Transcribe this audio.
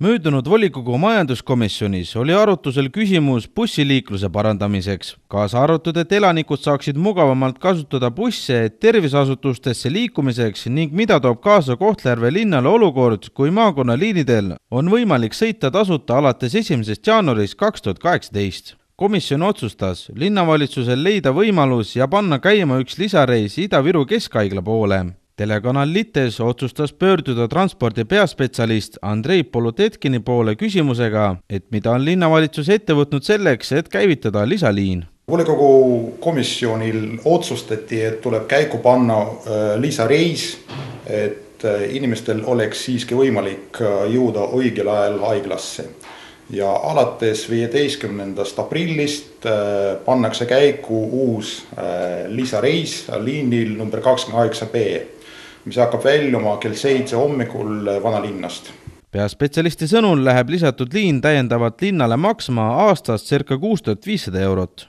Möödunud volikogu majanduskomisjonis oli arutusel küsimus bussiliikluse parandamiseks, kaasa arvatud, et elanikud saaksid mugavamalt kasutada busse terviseasutustesse liikumiseks ning mida toob kaasa Kohtla-Järve linnale olukord, kui maakonnaliinidel on võimalik sõita tasuta alates 1. jaanuarist 2018. Komisjon otsustas linnavalitsusel leida võimalus ja panna käima üks lisareis Ida-Viru Keskhaigla poole. Telekanal Lites otsustas pöörduda transpordi peaspetsialist Andrei Polutetkini poole küsimusega, et mida on linnavalitsus ette võtnud selleks, et käivitada lisaliin. Volikogu komisjonil otsustati, et tuleb käiku panna lisareis, et inimestel oleks siiski võimalik jõuda õigel ajal haiglasse. Ja alates 15. aprillist pannakse käiku uus lisareis liinil number 28B, mis hakkab väljuma kell 7 hommikul Vanalinnast. Peaspetsialisti sõnul läheb lisatud liin täiendavalt linnale maksma aastas circa 6500 €.